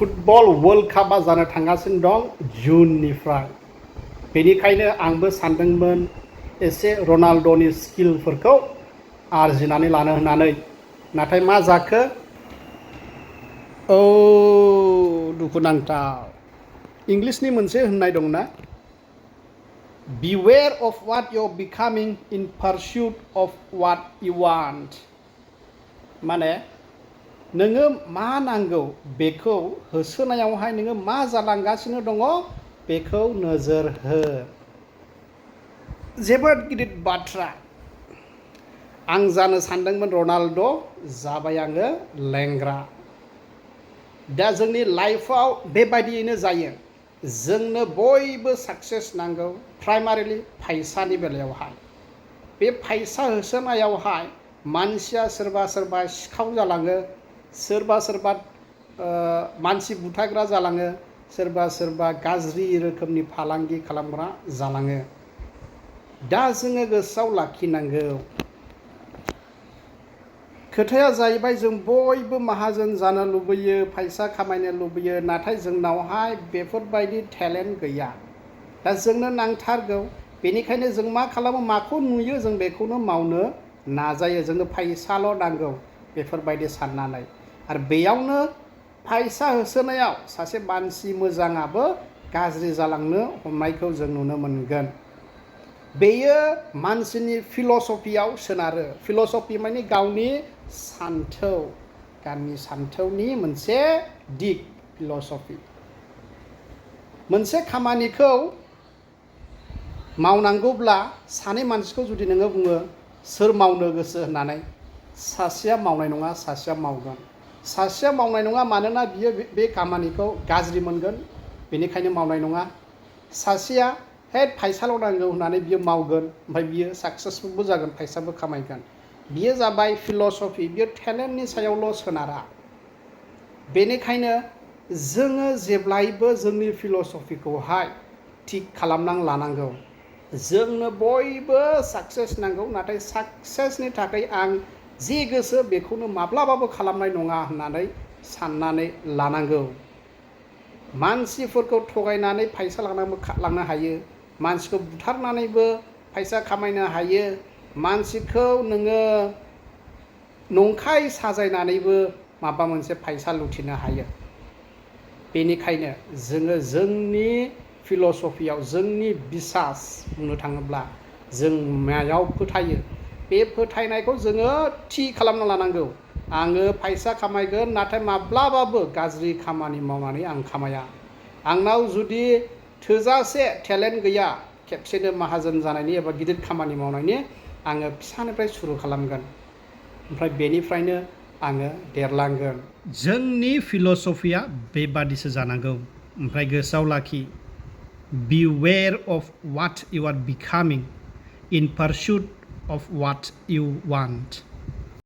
football world कापआ जानो थांगासिनो दं जुननिफ्राय बेनिखायनो आंबो सानदोंमोन एसे रनाल्ड'नि स्किलफोरखौ आरजिनानै लानो होननानै नाथाय मा जाखो दुखुनांथाव इंलिसनि मोनसे होननाय दंना beware of what you're becoming in pursuit of what you want माने नोङो मा नांगौ बेखौ होसोनायावहाय नोङो मा जालांगासिनो दङ बेखौ नोजोर हो जोबोद गिदिर बाथ्रा आं जानो सानदोंमोन रनाल्ड' जाबाय आङो लेंग्रा दा जोंनि लाइफआव बेबायदियैनो जायो जोंनो बयबो साक्सेस नांगौ प्राइमारिलि फैसानि बेलायावहाय बे फैसा होसोनायावहाय मानसिया सोरबा सोरबा सिखाव जालाङो सोरबा सोरबा मानसि बुथारग्रा जालाङो सोरबा सोरबा गाज्रि रोखोमनि फालांगि खालामग्रा जालाङो दा जोङो गोसोआव लाखिनांगौ खोथाया जाहैबाय जों बयबो माहाजोन जानो लुबैयो फैसा खामायनो लुबैयो नाथाय जोंनावहाय बेफोरबायदि टेलेन्ट गैया दा जोंनो नांथारगौ बेनिखायनो जों मा खालामो माखौ नुयो जों बेखौनो मावनो नाजायो जोंनो फैसाल' नांगौ बेफोरबायदि साननानै आरो बेयावनो फैसा होसोनायाव सासे मानसि मोजाङाबो गाज्रि जालांनो हमनायखौ जों नुनो मोनगोन बेयो मानसिनि फिल'सफियाव सोनारो फिल'सफि माने गावनि सान्थौ गावनि सान्थौनि मोनसे दिग फिल'सफि मोनसे खामानिखौ मावनांगौब्ला सानै मानसिखौ जुदि नोङो बुङो सोर मावनो गोसो होननानै सासेया मावनाय नङा सासेया मावगोन सासेया मावनाय नङा मानोना बियो बे खामानिखौ गाज्रि मोनगोन बेनिखायनो मावनाय नङा सासेया फैसाल' नांगौ होननानै बियो मावगोन ओमफ्राय बियो साक्सेसफुलबो जागोन फैसाबो खामायगोन बियो जाबाय फिल'सफि बियो टेलेन्टनि सायावल' सोनारा बेनिखायनो जोङो जेब्लायबो जोंनि फिल'सफिखौहाय थिग खालामनानै लानांगौ जोंनो बयबो साक्सेस नांगौ नाथाय साक्सेसनि थाखाय आं जे गोसो बेखौनो माब्लाबाबो खालामनाय नङा होननानै साननानै लानांगौ मानसिफोरखौ थगायनानै फैसा लांनो हायो मानसिखौ बुथारनानैबो फैसा खामायनो हायो मानसिखौ नोङो नंखाय साजायनानैबो माबा मोनसे फैसा लुथिनो हायो बेनिखायनो जोङो जोंनि फिल'सफियाव जोंनि बिसास बुंनो थाङोब्ला जों मायाव फोथायो बे फोथायनायखौ जोङो थि खालामना लानांगौ आङो फैसा खामायगोन नाथाय माब्लाबाबो गाज्रि खामानि मावनानै आं खामाया आंनाव जुदि थोजासे टेलेन्ट गैया खेबसेनो माहाजोन जानायनि एबा गिदिर खामानि मावनायनि आङो फिसानिफ्राय सुरु खालामगोन ओमफ्राय बेनिफ्रायनो आङो देरलांगोन जोंनि फिल'सफिया बेबादिसो जानांगौ ओमफ्राय गोसोआव लाखि beware of what you are becoming in pursuit of what you want